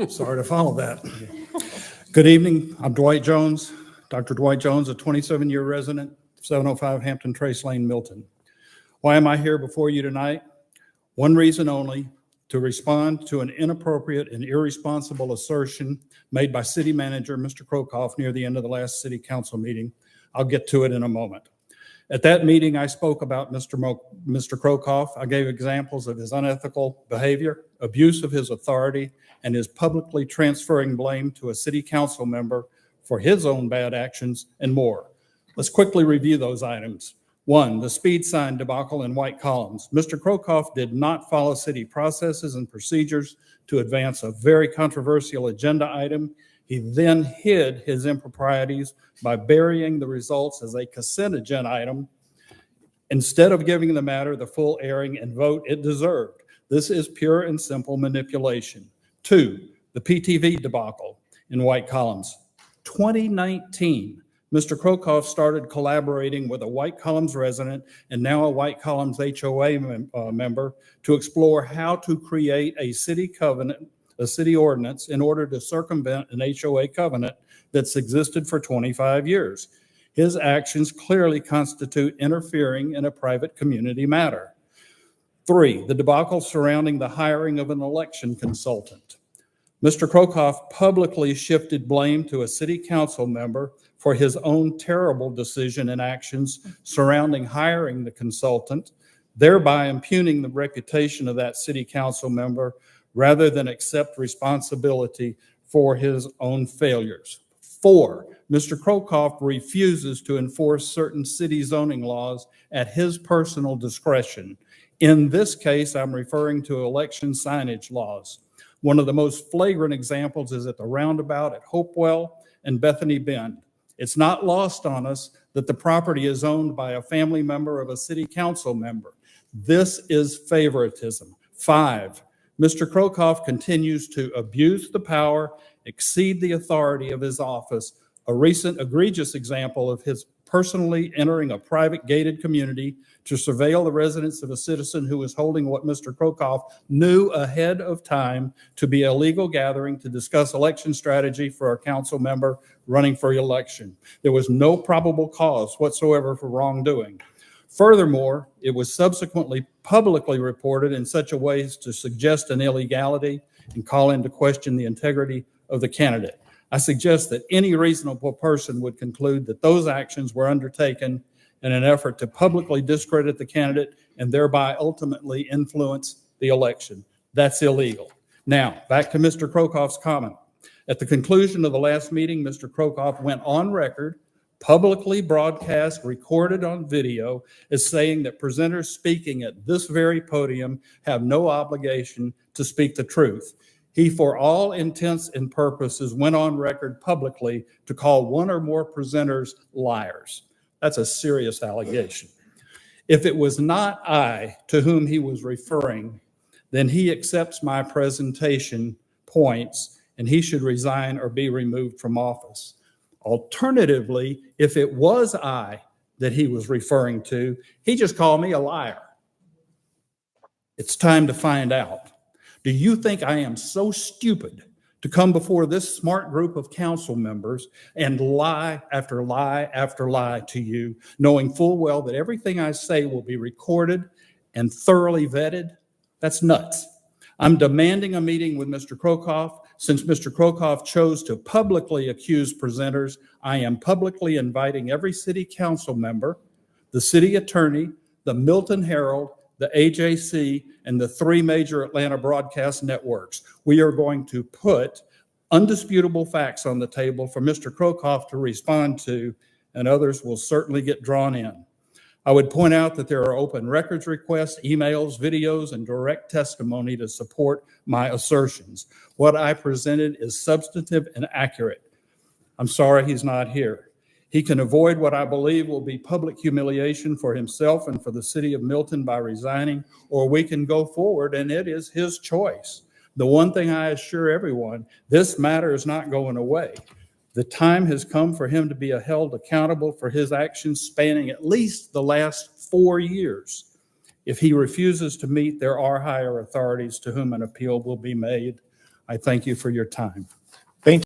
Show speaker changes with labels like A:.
A: Sorry to follow that. Good evening. I'm Dwight Jones, Dr. Dwight Jones, a 27-year resident, 705 Hampton Trace Lane, Milton. Why am I here before you tonight? One reason only: to respond to an inappropriate and irresponsible assertion made by City Manager Mr. Krokoff near the end of the last City Council meeting. I'll get to it in a moment. At that meeting, I spoke about Mr. Krokoff. I gave examples of his unethical behavior, abuse of his authority, and his publicly transferring blame to a City Council member for his own bad actions, and more. Let's quickly review those items. 1, the speed sign debacle in white columns. Mr. Krokoff did not follow city processes and procedures to advance a very controversial agenda item. He then hid his improprieties by burying the results as a consent agenda item instead of giving the matter the full airing and vote it deserved. This is pure and simple manipulation. 2, the PTV debacle in white columns. 2019, Mr. Krokoff started collaborating with a White Columns resident and now a White Columns HOA member to explore how to create a city covenant, a city ordinance, in order to circumvent an HOA covenant that's existed for 25 years. His actions clearly constitute interfering in a private community matter. 3, the debacle surrounding the hiring of an election consultant. Mr. Krokoff publicly shifted blame to a City Council member for his own terrible decision and actions surrounding hiring the consultant, thereby impugning the reputation of that City Council member rather than accept responsibility for his own failures. 4, Mr. Krokoff refuses to enforce certain city zoning laws at his personal discretion. In this case, I'm referring to election signage laws. One of the most flagrant examples is at the roundabout at Hopewell and Bethany Bend. It's not lost on us that the property is owned by a family member of a City Council member. This is favoritism. 5, Mr. Krokoff continues to abuse the power, exceed the authority of his office. A recent egregious example of his personally entering a private gated community to surveil the residence of a citizen who was holding what Mr. Krokoff knew ahead of time to be a legal gathering to discuss election strategy for a council member running for election. There was no probable cause whatsoever for wrongdoing. Furthermore, it was subsequently publicly reported in such a way as to suggest an illegality and call into question the integrity of the candidate. I suggest that any reasonable person would conclude that those actions were undertaken in an effort to publicly discredit the candidate and thereby ultimately influence the election. That's illegal. Now, back to Mr. Krokoff's comment. At the conclusion of the last meeting, Mr. Krokoff went on record, publicly broadcast, recorded on video, as saying that presenters speaking at this very podium have no obligation to speak the truth. He, for all intents and purposes, went on record publicly to call one or more presenters liars. That's a serious allegation. If it was not I to whom he was referring, then he accepts my presentation points and he should resign or be removed from office. Alternatively, if it was I that he was referring to, he just called me a liar. It's time to find out. Do you think I am so stupid to come before this smart group of council members and lie after lie after lie to you, knowing full well that everything I say will be recorded and thoroughly vetted? That's nuts. I'm demanding a meeting with Mr. Krokoff. Since Mr. Krokoff chose to publicly accuse presenters, I am publicly inviting every city council member, the city attorney, the Milton Herald, the AJC, and the 3 major Atlanta broadcast networks. We are going to put undisputable facts on the table for Mr. Krokoff to respond to, and others will certainly get drawn in. I would point out that there are open records requests, emails, videos, and direct testimony to support my assertions. What I presented is substantive and accurate. I'm sorry he's not here. He can avoid what I believe will be public humiliation for himself and for the city of Milton by resigning, or we can go forward, and it is his choice. The one thing I assure everyone, this matter is not going away. The time has come for him to be held accountable for his actions spanning at least the last 4 years. If he refuses to meet, there are higher authorities to whom an appeal will be made. I thank you for your time.